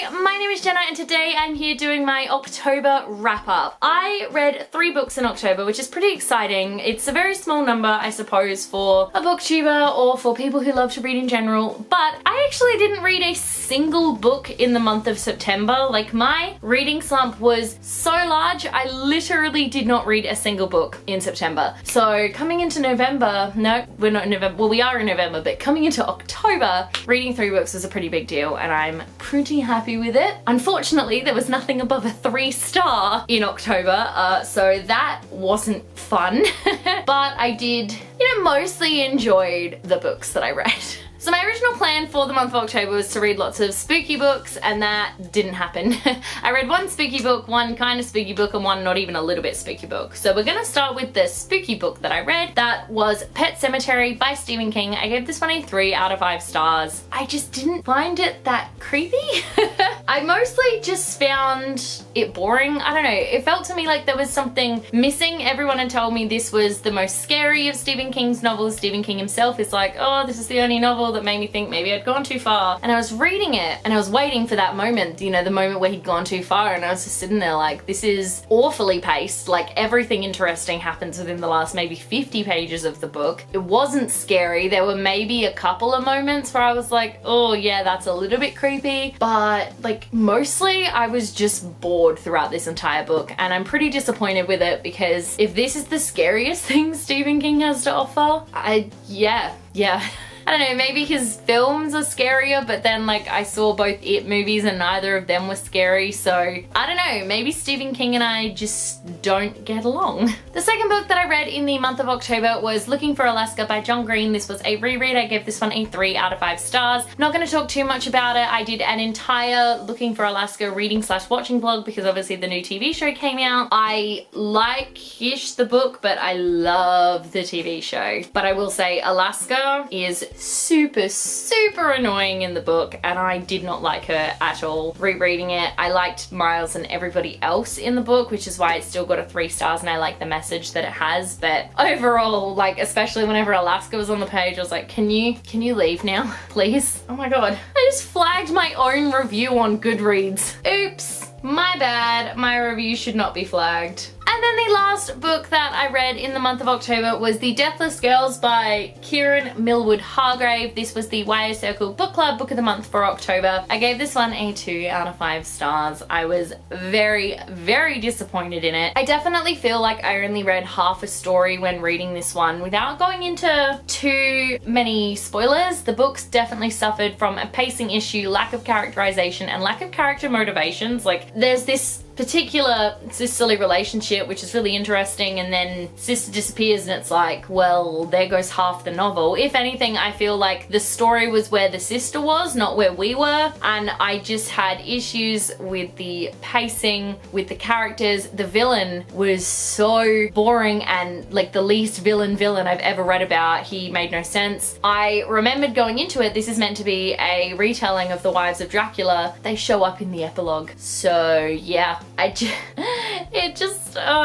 Hi, my name is Jenna and today I'm here doing my October wrap-up. I read 3 books in October, which is pretty exciting. It's a very small number, I suppose, for a booktuber or for people who love to read in general, but I actually didn't read a single book in the month of September. Like, my reading slump was so large, I literally did not read a single book in September. So coming into November, no, we're not in November, well we are in November, but coming into October, reading 3 books was a pretty big deal and I'm pretty happy with it. Unfortunately, there was nothing above a 3-star in October, so that wasn't fun. But I did, mostly enjoyed the books that I read. So my original plan for the month of October was to read lots of spooky books, and that didn't happen. I read 1 spooky book, 1 kind of spooky book, and 1 not even a little bit spooky book. So we're gonna start with the spooky book that I read. That was Pet Sematary by Stephen King. I gave this one a 3 out of 5 stars. I just didn't find it that creepy. I mostly just found it boring. I don't know, it felt to me like there was something missing. Everyone had told me this was the most scary of Stephen King's novels. Stephen King himself is like, oh, this is the only novel that made me think maybe I'd gone too far. And I was reading it and I was waiting for that moment, the moment where he'd gone too far, and I was just sitting there like, this is awfully paced. Like, everything interesting happens within the last maybe 50 pages of the book. It wasn't scary. There were maybe a couple of moments where I was like, oh yeah, that's a little bit creepy, but like mostly I was just bored throughout this entire book, and I'm pretty disappointed with it because if this is the scariest thing Stephen King has to offer, yeah. I don't know, maybe his films are scarier, but then like I saw both It movies and neither of them were scary, so I don't know, maybe Stephen King and I just don't get along. The second book that I read in the month of October was Looking for Alaska by John Green. This was a reread. I gave this one a 3 out of 5 stars. Not going to talk too much about it. I did an entire Looking for Alaska reading / watching vlog because obviously the new TV show came out. I like-ish the book, but I love the TV show. But I will say Alaska is super annoying in the book, and I did not like her at all. Rereading it, I liked Miles and everybody else in the book, which is why it's still got a 3 stars, and I like the message that it has. But overall, like, especially whenever Alaska was on the page, I was like, can you leave now, please? Oh my god. I just flagged my own review on Goodreads. Oops, my bad. My review should not be flagged. And then the last book that I read in the month of October was The Deathless Girls by Kieran Millwood Hargrave. This was the YA Circle Book Club Book of the Month for October. I gave this one a 2 out of 5 stars. I was very disappointed in it. I definitely feel like I only read half a story when reading this one. Without going into too many spoilers, the books definitely suffered from a pacing issue, lack of characterization, and lack of character motivations. Like, there's this particular sisterly relationship which is really interesting, and then sister disappears and it's like, well, there goes half the novel. If anything, I feel like the story was where the sister was, not where we were, and I just had issues with the pacing, with the characters. The villain was so boring and like the least villain I've ever read about. He made no sense. I remembered going into it, this is meant to be a retelling of The Wives of Dracula. They show up in the epilogue. So yeah,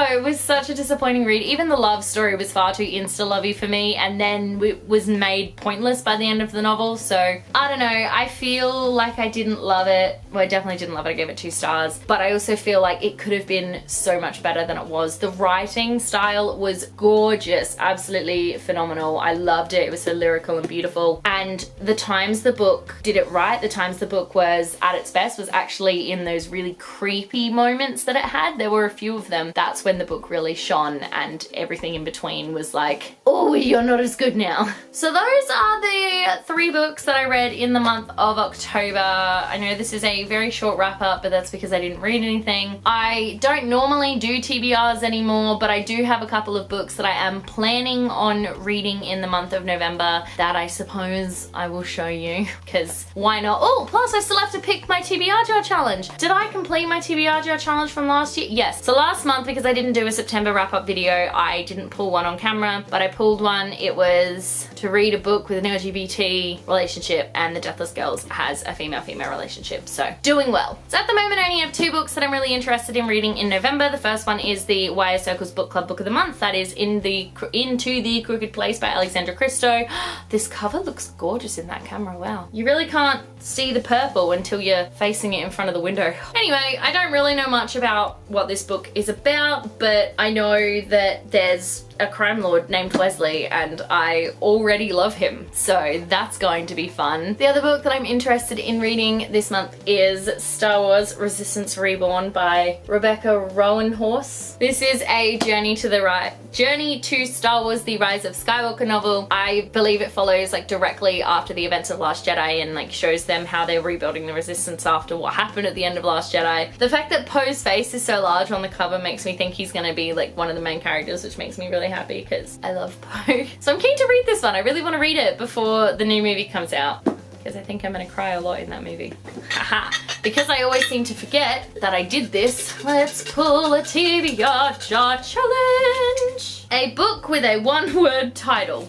it was such a disappointing read. Even the love story was far too insta-lovey for me, and then it was made pointless by the end of the novel. So I don't know, I feel like I didn't love it. Well, I definitely didn't love it. I gave it 2 stars, but I also feel like it could have been so much better than it was. The writing style was gorgeous, absolutely phenomenal. I loved it. It was so lyrical and beautiful, and the times the book did it right, the times the book was at its best was actually in those really creepy moments that it had. There were a few of them. That's when the book really shone, and everything in between was like, oh, you're not as good now. So those are the 3 books that I read in the month of October. I know this is a very short wrap up, but that's because I didn't read anything. I don't normally do TBRs anymore, but I do have a couple of books that I am planning on reading in the month of November that I suppose I will show you, because why not? Oh, plus I still have to pick my TBR jar challenge. Did I complete my TBR jar challenge from last year? Yes, So last month, because I didn't do a September wrap-up video, I didn't pull one on camera, but I pulled one. It was to read a book with an LGBT relationship, and The Deathless Girls has a female-female relationship, so doing well. So at the moment I only have 2 books that I'm really interested in reading in November. The first one is the Wire Circles Book Club Book of the Month. That is Into the Crooked Place by Alexandra Christo. This cover looks gorgeous in that camera, wow. You really can't see the purple until you're facing it in front of the window. Anyway, I don't really know much about what this book is about, but I know that there's a crime lord named Wesley and I already love him, so that's going to be fun. The other book that I'm interested in reading this month is Star Wars Resistance Reborn by Rebecca Roanhorse. This is a Journey to Star Wars The Rise of Skywalker novel. I believe it follows like directly after the events of Last Jedi and like shows them how they're rebuilding the Resistance after what happened at the end of Last Jedi. The fact that Poe's face is so large on the cover makes me think he's gonna be like one of the main characters, which makes me really happy because I love Poe. So I'm keen to read this one. I really want to read it before the new movie comes out because I think I'm gonna cry a lot in that movie. Haha. Because I always seem to forget that I did this, let's pull a TBR jar challenge. A book with a 1-word title.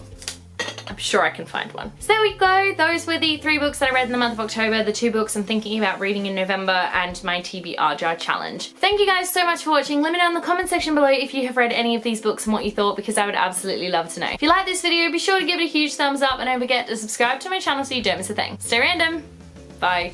I'm sure I can find one. So there we go. Those were the 3 books that I read in the month of October, the 2 books I'm thinking about reading in November, and my TBR jar challenge. Thank you guys so much for watching. Let me know in the comment section below if you have read any of these books and what you thought, because I would absolutely love to know. If you like this video, be sure to give it a huge thumbs up and don't forget to subscribe to my channel so you don't miss a thing. Stay random. Bye.